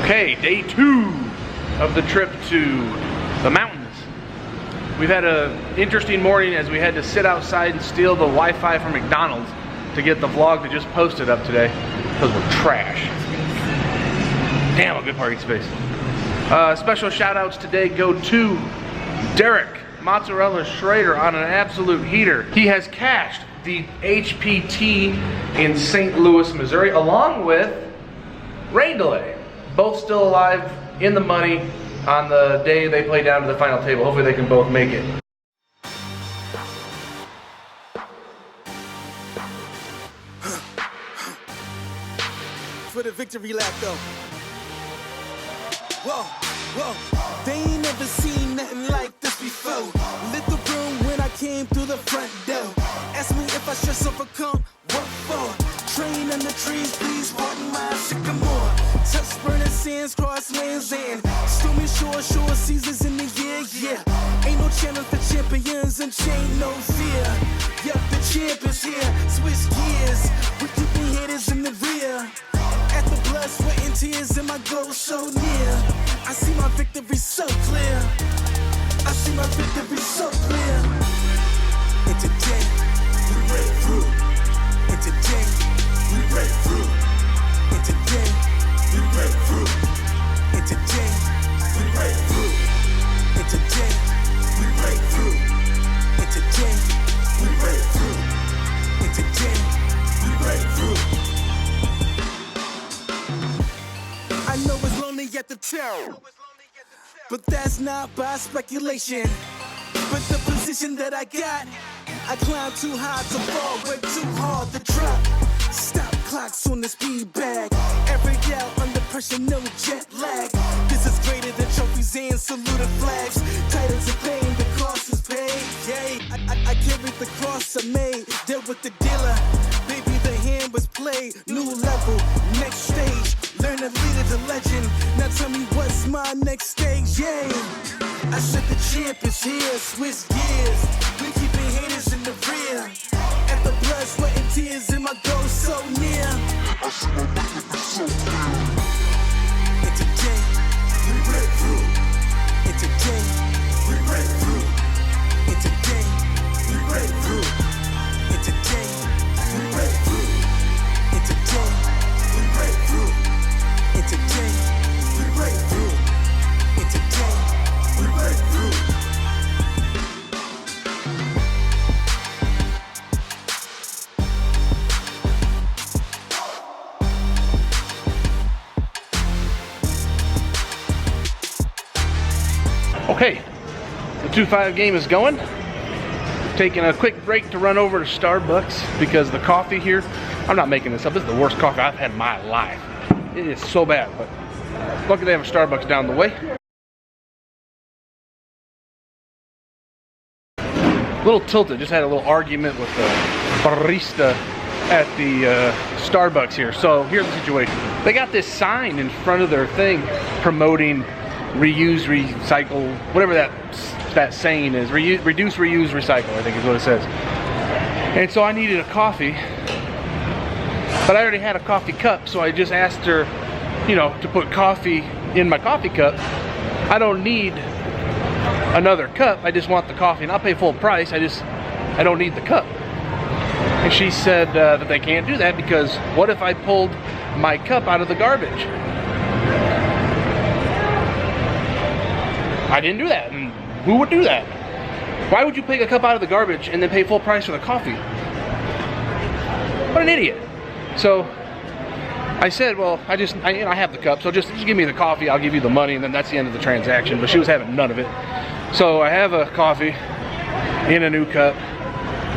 Okay, day 2 of the trip to the mountains. We've had an interesting morning as we had to sit outside and steal the Wi-Fi from McDonald's to get the vlog that just posted up today because we're trash. Damn, a good parking space. Special shout outs today go to Derek Mozzarella Schrader on an absolute heater. He has cashed the HPT in St. Louis, Missouri, along with Rain Delay. Both still alive, in the money on the day they play down to the final table. Hopefully they can both make it. For the victory lap though. Whoa, whoa, they ain't never seen nothing like this before. Lit the room when I came through the front door. Ask me if I should overcome, what for? Train in the trees, please pardon my sycamore. Touch burning sands, cross lands and stormy shore seasons in the year, yeah. Ain't no channel for champions and chain no fear. Yup, the champ is here, switch gears. We're keeping haters in the rear. At the blood, sweat and tears and my goal so near. I see my victory so clear. I see my victory so clear. And today, we break through. And today, we break through. And today, we break through. And today, we break through. And today, we break through. And today, we break through. And today, we break through. I know it's lonely at the top, but that's not by speculation. But the position that I got, I climb too high to fall, but too hard to drop. Stop clocks on the speed bag. Every yell under pressure, no jet lag. This is greater than trophies and saluted flags. Titles of pain, the cost is paid. Yay, I carried the cross I made. Deal with the dealer. Baby, the hand was played. New level, next stage. Learn to lead it to legend. Now tell me what's my next stage, yay. I said the champ is here, switch gears. We keeping haters in the rear. At the blood, sweat and tears and my goal so near. I see my victory so clear. And today, we break through. And today, we break through. And today, we break through. And today, we break through. And today, we break through. And today, we break through. And today, we break through. Okay, the 2-5 game is going. Taking a quick break to run over to Starbucks because the coffee here, I'm not making this up, this is the worst coffee I've had in my life. It is so bad, but luckily they have a Starbucks down the way. A little tilted, just had a little argument with the barista at the Starbucks here. So here's the situation. They got this sign in front of their thing promoting reuse, recycle, whatever that saying is. Reduce, reuse, recycle, I think is what it says. And so I needed a coffee, but I already had a coffee cup, so I just asked her, you know, to put coffee in my coffee cup. I don't need another cup, I just want the coffee, and I'll pay full price, I don't need the cup. And she said that they can't do that because what if I pulled my cup out of the garbage? I didn't do that, and who would do that? Why would you pick a cup out of the garbage and then pay full price for the coffee? What an idiot. So I said, well, I have the cup, so just give me the coffee, I'll give you the money, and then that's the end of the transaction. But she was having none of it. So I have a coffee in a new cup,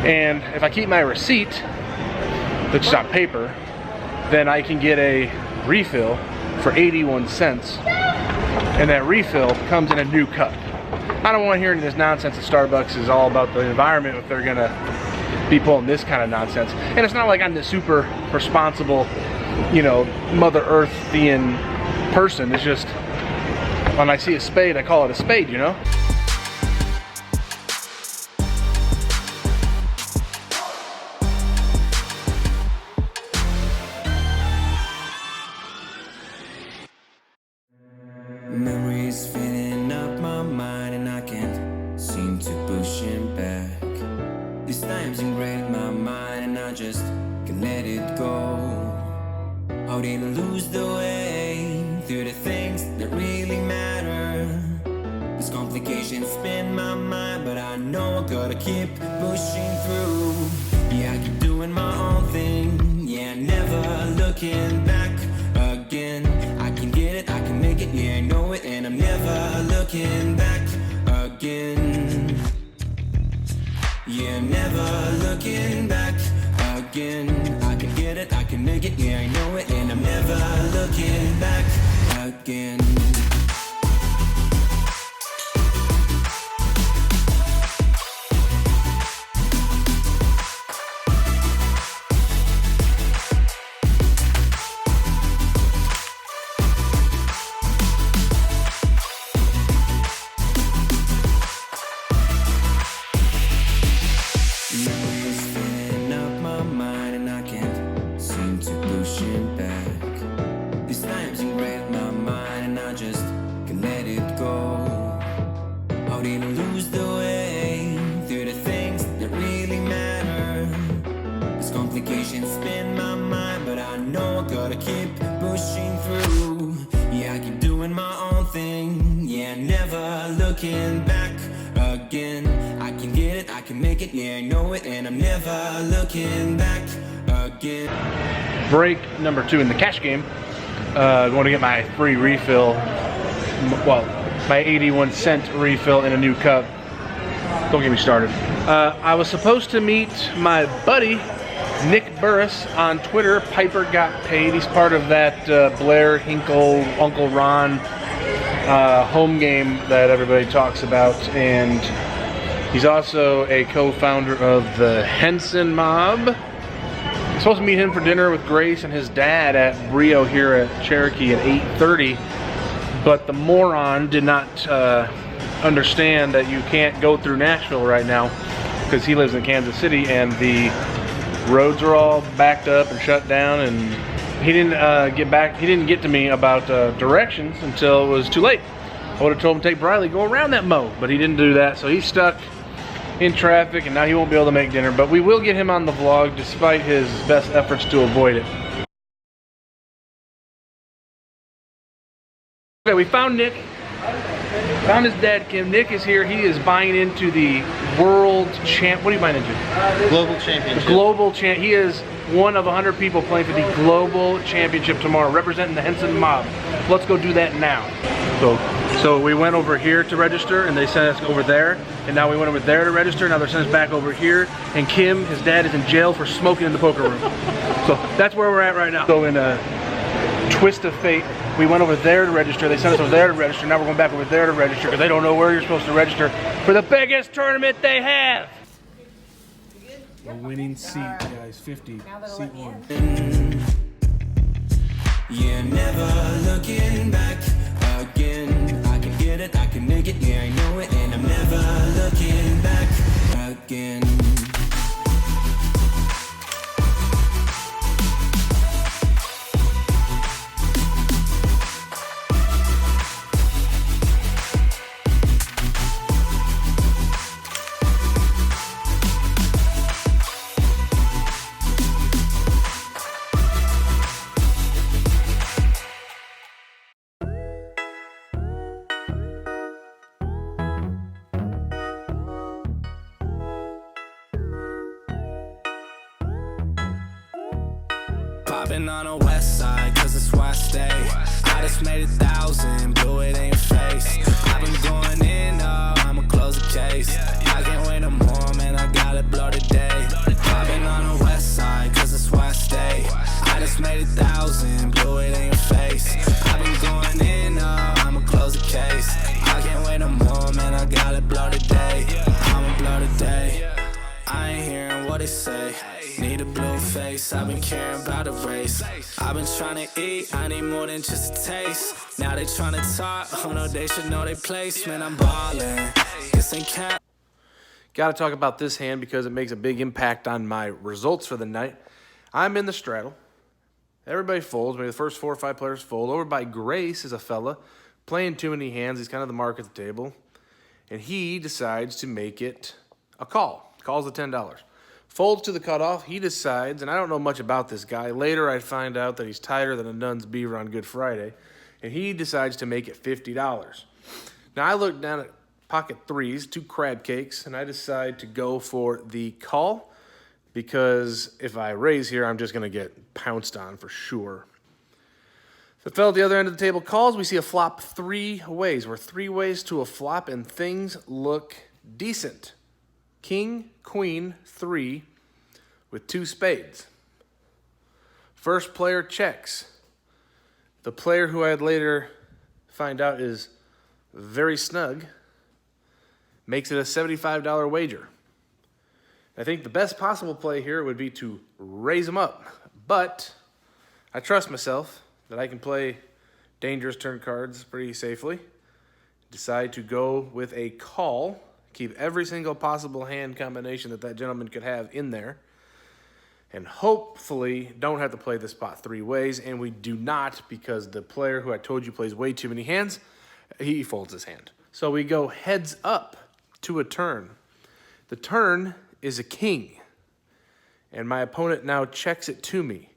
and if I keep my receipt, which is on paper, then I can get a refill for 81 cents. And that refill comes in a new cup. I don't want to hear any of this nonsense that Starbucks is all about the environment if they're gonna be pulling this kind of nonsense. And it's not like I'm the super responsible, you know, Mother Earthian person. It's just, when I see a spade, I call it a spade, you know? These times ingrained in my mind and I just can't let it go. How did I lose the way through the things that really matter? These complications spin my mind, but I know I gotta keep pushing through. Yeah, I keep doing my own thing, yeah, never looking back again. I can get it, I can make it, yeah, I know it, and I'm never looking back again. Yeah, never looking back again. I can get it, I can make it, yeah, I know it, and I'm never looking back again. Spin my mind, but I know I gotta keep pushing through. Yeah, I keep doing my own thing, yeah, never looking back again. I can get it, I can make it, yeah, I know it, and I'm never looking back again. Break number 2 in the cash game. I want to get my free refill, well, my 81-cent refill in a new cup. Don't get me started. I was supposed to meet my buddy Nick Burris on Twitter. Piper got paid. He's part of that Blair Hinkle, Uncle Ron home game that everybody talks about, and he's also a co-founder of the Henson Mob. I'm supposed to meet him for dinner with Grace and his dad at Brio here at Cherokee at 8:30, but the moron did not understand that you can't go through Nashville right now because he lives in Kansas City and the roads are all backed up and shut down, and he didn't get to me about directions until it was too late. I would have told him to take Briley, go around that mow, but he didn't do that, so he's stuck in traffic and now he won't be able to make dinner, but we will get him on the vlog despite his best efforts to avoid it. Okay, we found Nick. Found his dad, Kim. Nick is here. He is buying into the world champ. What are you buying into? Global championship. The global champ. He is one of 100 people playing for the global championship tomorrow, representing the Henson Mob. Let's go do that now. So we went over here to register, and they sent us over there, and now we went over there to register. Now they're sending us back over here, and Kim, his dad, is in jail for smoking in the poker room. So that's where we're at right now. So in a twist of fate, we went over there to register. They sent us over there to register. Now we're going back over there to register because they don't know where you're supposed to register for the biggest tournament they have. The winning seat, guys, 50, seat 1. Yeah, never looking back again. I can get it, I can make it, yeah, I know it, and I'm never looking back again. Popping on the west side, cause it's where I stay. I just made 1,000, blew it in your face. I've been going in, oh, I'ma close the case. I can't wait no more, man, I gotta blow today. Popping on the west side, cause it's where I stay. I just made 1,000, blew it in your face. I've been going in, oh, I'ma close the case. I can't wait no more, man, I gotta blow today. I'ma blow today. I ain't hearing what they say. Need a blue face, I've been caring about a race. I've been trying to eat, I need more than just a taste. Now they trying to talk, oh no, they should know their place. Man, I'm ballin', this ain't cap. Got to talk about this hand because it makes a big impact on my results for the night. I'm in the straddle. Everybody folds. Maybe the first 4 or 5 players fold. Over by Grace is a fella playing too many hands. He's kind of the mark at the table. And he decides to make it a call calls the $10. Folds to the cutoff. He decides, and I don't know much about this guy. Later, I find out that he's tighter than a Nun's beaver on Good Friday, and he decides to make it $50. Now, I look down at pocket threes, 2 crab cakes, and I decide to go for the call because if I raise here, I'm just going to get pounced on for sure. The fellow at the other end of the table calls. We see a flop 3 ways. We're 3 ways to a flop, and things look decent. King, queen, 3 with 2 spades. First player checks. The player who I'd later find out is very snug makes it a $75 wager. I think the best possible play here would be to raise him up, but I trust myself that I can play dangerous turn cards pretty safely. Decide to go with a call. Keep every single possible hand combination that gentleman could have in there. And hopefully don't have to play this pot 3 ways. And we do not, because the player who I told you plays way too many hands, he folds his hand. So we go heads up to a turn. The turn is a king. And my opponent now checks it to me.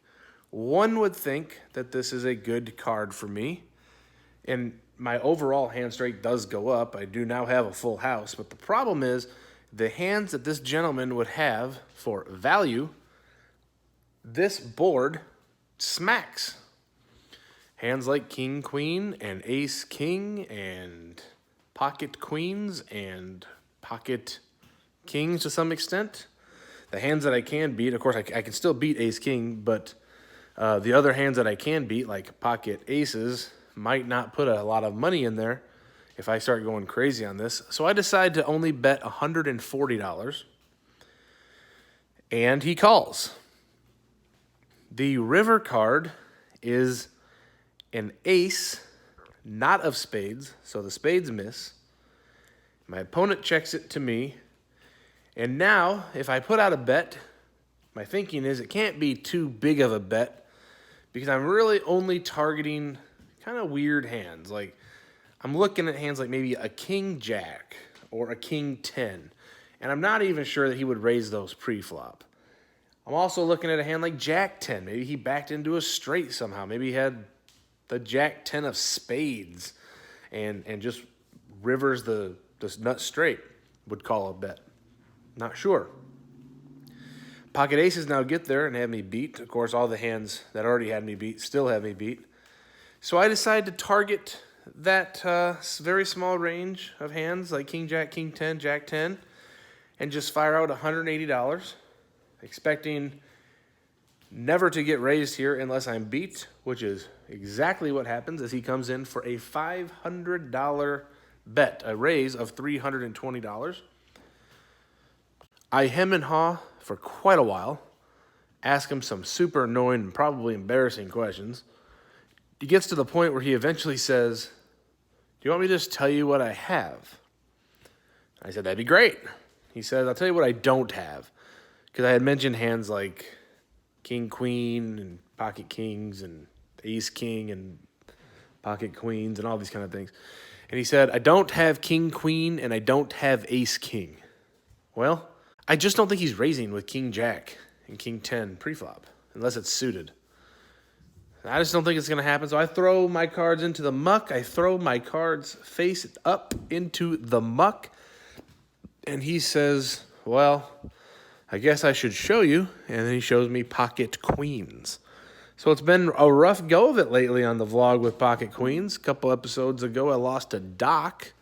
One would think that this is a good card for me. And my overall hand strength does go up. I do now have a full house. But the problem is the hands that this gentleman would have for value, this board smacks. Hands like king, queen, and ace, king, and pocket queens, and pocket kings to some extent. The hands that I can beat, of course, I can still beat ace, king, but the other hands that I can beat, like pocket aces, might not put a lot of money in there if I start going crazy on this. So I decide to only bet $140, and he calls. The river card is an ace, not of spades, so the spades miss. My opponent checks it to me, and now if I put out a bet, my thinking is it can't be too big of a bet because I'm really only targeting kind of weird hands. Like I'm looking at hands like maybe a king jack or a king 10, and I'm not even sure that he would raise those pre-flop. I'm also looking at a hand like jack 10. Maybe he backed into a straight somehow. Maybe he had the jack 10 of spades and just rivers the nut straight. Would call a bet. Not sure. Pocket aces now get there and have me beat. Of course, all the hands that already had me beat still have me beat. So I decide to target that very small range of hands like king jack, king 10, jack 10, and just fire out $180, expecting never to get raised here unless I'm beat, which is exactly what happens as he comes in for a $500 bet, a raise of $320. I hem and haw for quite a while, ask him some super annoying and probably embarrassing questions. He gets to the point where he eventually says, "Do you want me to just tell you what I have?" I said, "That'd be great." He said, "I'll tell you what I don't have." Because I had mentioned hands like king, queen, and pocket kings, and ace, king, and pocket queens, and all these kind of things. And he said, "I don't have king, queen, and I don't have ace, king." Well, I just don't think he's raising with king, jack, and king 10 preflop, unless it's suited. I just don't think it's going to happen, so I throw my cards into the muck. I throw my cards face up into the muck, and he says, "Well, I guess I should show you," and then he shows me pocket queens. So it's been a rough go of it lately on the vlog with pocket queens. A couple episodes ago, I lost to Doc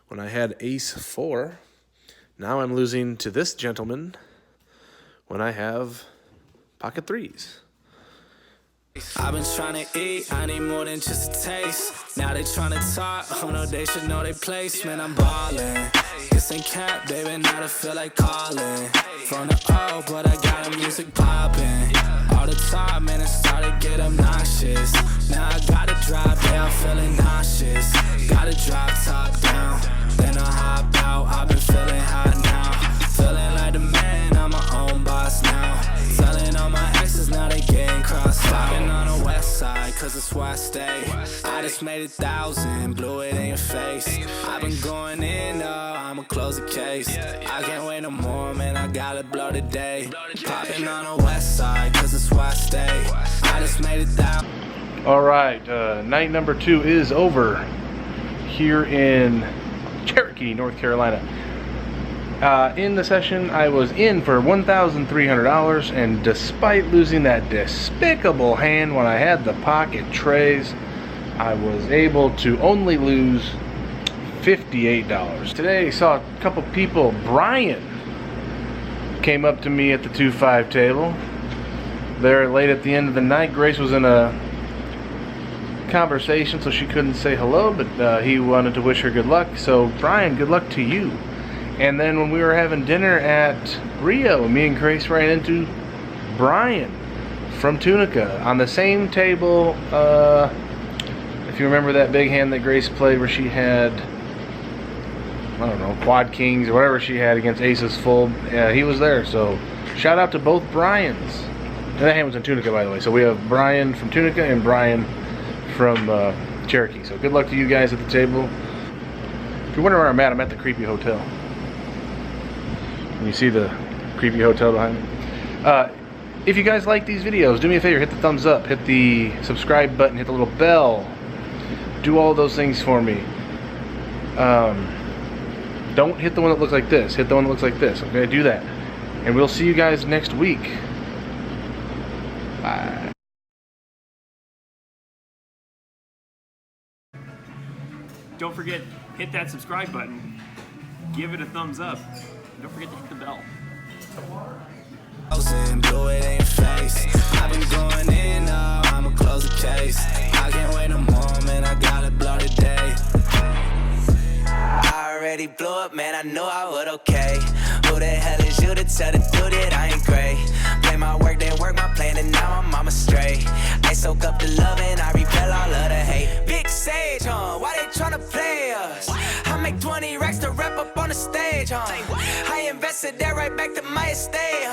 when I had ace 4. Now I'm losing to this gentleman when I have pocket 3s. I've been trying to eat, I need more than just a taste. Now they trying to talk, oh no, they should know their place. Man, I'm ballin', this ain't cap, baby, now I feel like calling. From the O, but I got the music poppin'. All the time, man, it started get obnoxious. Now I gotta drive down, feeling nauseous. Gotta drive top down, then I hop out. I've been feeling hot now, feeling like the man, I'm my own boss now. Telling all my exes, now they getting crossed out. On the west side, cause cause that's why I stay. I just made 1,000, blew it in your face. I've been going in, I'ma close the case. I can't wait no more, man, I gotta blow today. Popping on the west side, cause that's why I stay. I just made 1,000. All right, night number 2 is over here in Cherokee, North Carolina. In the session, I was in for $1,300, and despite losing that despicable hand when I had the pocket trays, I was able to only lose $58. Today, I saw a couple people. Brian came up to me at the 2-5 table. There late at the end of the night, Grace was in a conversation, so she couldn't say hello, but he wanted to wish her good luck. So Brian, good luck to you. And then when we were having dinner at Rio, me and Grace ran into Brian from Tunica on the same table. If you remember that big hand that Grace played where she had, I don't know, quad kings or whatever she had against aces full, he was there. So shout out to both Brians. And that hand was in Tunica, by the way. So we have Brian from Tunica and Brian from Cherokee. So good luck to you guys at the table. If you're wondering where I'm at the Creepy Hotel. And you see the Creepy Hotel behind me. If you guys like these videos, do me a favor, hit the thumbs up, hit the subscribe button, hit the little bell. Do all those things for me. Don't hit the one that looks like this. Hit the one that looks like this. I'm going to do that. And we'll see you guys next week. Bye. Don't forget, hit that subscribe button. Give it a thumbs up. Don't forget to hit the bell. Blew it in your face. I've been going in, I'ma close the case. I can't wait no more, man, I gotta blow today. I already blew up, man, I knew I would okay. Who the hell is you to tell the dude that I ain't great? Play my work, then work my plan, and now I'm on my straight. I soak up the love and I repel all of the hate. Big Sage, why they tryna play us? I make 20 racks to wrap up on the stage, I invested that right back to my estate,